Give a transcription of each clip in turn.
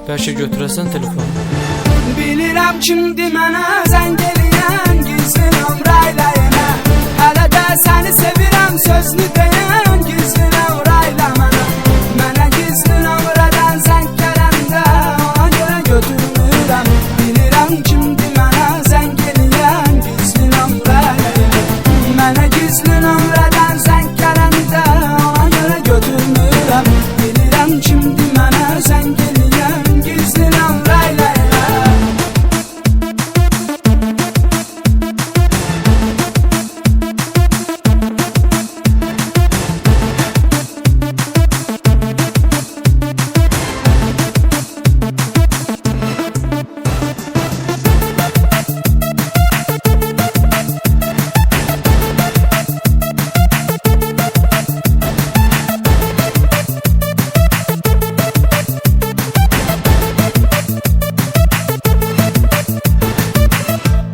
Bəlkə götürəsən telefonu. Bilirəm kimdir mənə zəng eləyən, gizli nömrəylə yenə. Hələ də səni sevirəm sözünü deyən, gizli nömrəylə mənə. Mənə gizli nömrədən zəng gələndə ona görə götürmürəm. Bilirəm kimdir mənə zəng eləyən, gizli nömrəylə yenə. Mənə gizli nömrədən zəng gələndə ona görə götürmürəm. Bilirəm kimdir mənə zəng eləyən, gizli nömrəylə yenə.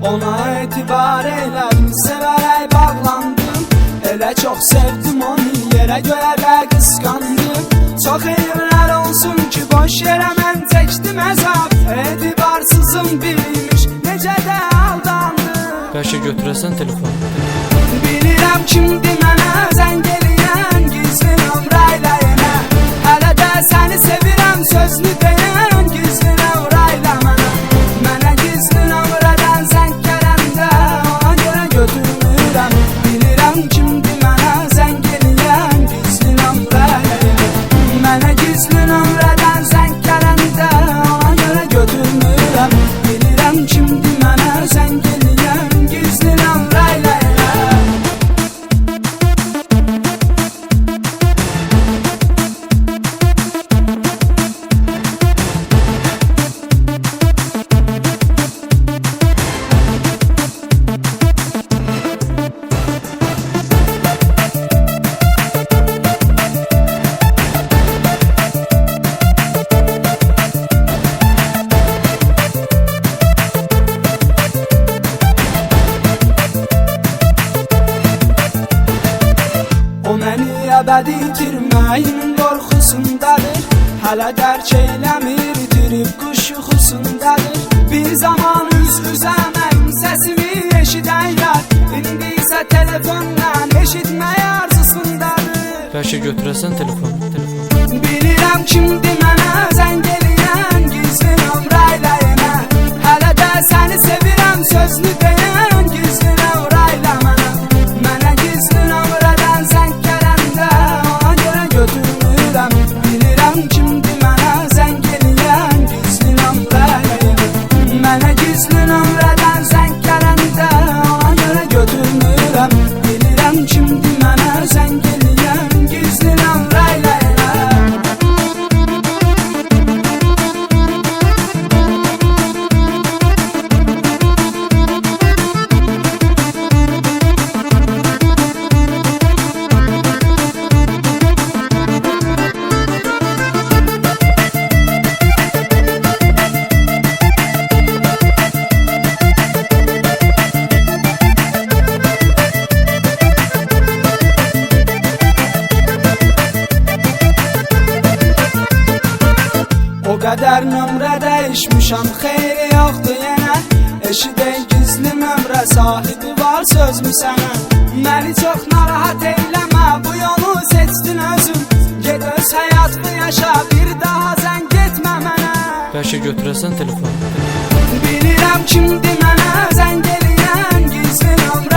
Ona etibar elədim, sevərək bağlandım. Elə çox sevdim onu, yerə göyə də qısqandım. Çox eyvlər olsun ki, boş yerə mən çəkdim əzab. Etibarsızım bilmiş, necə də aldandım. Bəlkə götürəsən telefonu. Bilirəm kimdir mənə zəng eləyən, gizli nömrəylə yenə. Hələ də səni sevirəm sözünü deyən, gizli nömrəylə mənə. Mənə gizli nömrədən zəng gələndə ona görə götürmürəm. Bilirəm kimdir mənə zəng eləyən, gizli nömrəylə yenə. Mənə gizli nömrədən zəng gələndə ona görə götürmürəm. Bilirəm kimdir mənə zəng eləyən, gizli nömrəylə yenə. O məni əbədi itirməyimin qorxusundadır. Hələ dərk eyləmir, itirib quş yuxusundadır. Bir zaman üz-üzəməm səsimi eşidən yar, İndi isə telefondan eşitmək arzusundadır. Bəlkə götürəsən telefonu. Bilirəm kimdir mənə zəng eləyən, gizli nömrəylə yenə. Hələ də səni sevirəm sözünü deyən, gizli nömrəylə mənə. Mənə gizli nömrədən zəng gələndə ona görə götürmürəm. Bilirəm kimdir mənə zəng eləyən, gizli nömrəylə yenə. Mənə gizli nömrədən zəng gələndə ona görə götürmürəm. Bilirəm kimdir mənə zəng eləyən, gizli nömrəylə yenə. O qədər nömrə dəyişmişəm, xeyri yoxdur yenə. Eşidək gizli nömrə sahibi var sözmü sənə. Məni çox narahat eyləmə, bu yolu seçdin özün. Ged öz həyatını yaşa, bir daha zəng etmə mənə. Bəlkə götürəsən telefonu. Bilirəm kimdir mənə zəng eləyən, gizli nömrə